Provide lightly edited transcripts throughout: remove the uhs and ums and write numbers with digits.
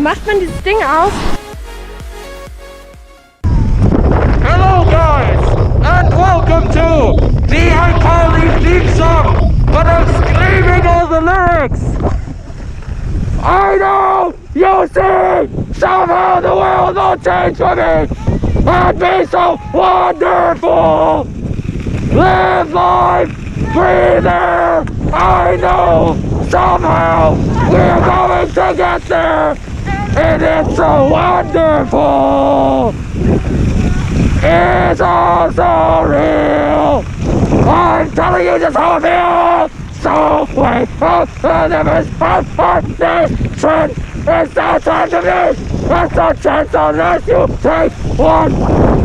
macht man dieses Ding auf? Hello guys, and welcome to the iCarly theme song, but I'm screaming all the lyrics. I know, you see, somehow the world will change for me and be so wonderful. Live life, breathe air, I know, somehow we're going to get there, and it's so wonderful. It's all so real. I'm telling you just how I feel. So wait, never stop for this trend. It's no time to miss. It's no chance unless you take one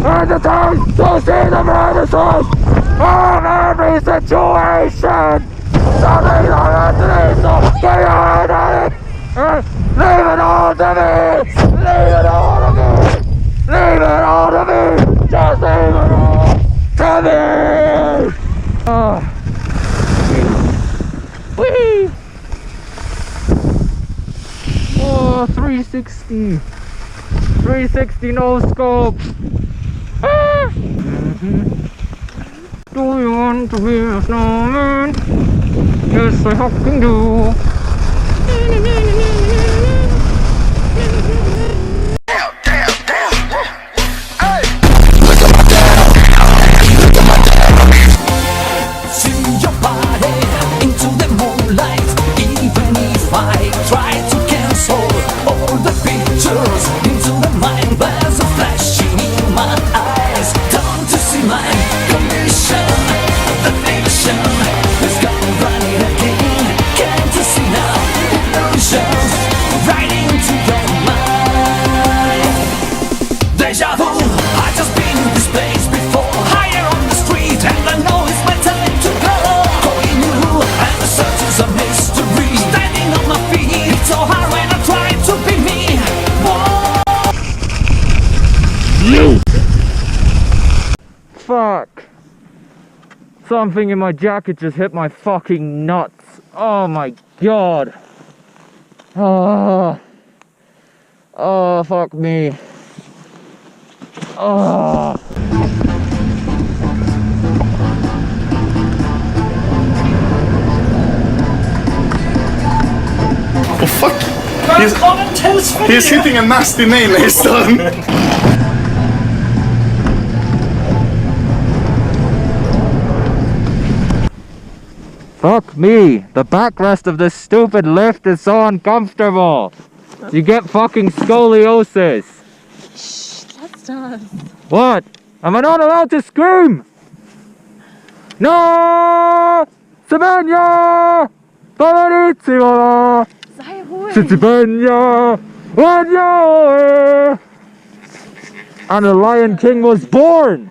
at a time to see the brighter side of every situation. Something like that, so get your head on it. Leave it all to me. Leave it all to me. Leave it all to me. Just leave it all to me. Whee! Oh, 360. 360 no scope. Ah. Do you want to be a snowman? Yes, I fucking do. Fuck. Something in my jacket just hit my fucking nuts. Oh my god. Oh, fuck me. Oh. Oh fuck. He's hitting a nasty nail, he's done. Fuck me, the backrest of this stupid lift is so uncomfortable. You get fucking scoliosis. Shh, let's stop. What? Am I not allowed to scream? No! Semenya! Konnichiwa! Sei ruhig. Semenya! Wanyo! And the Lion King was born!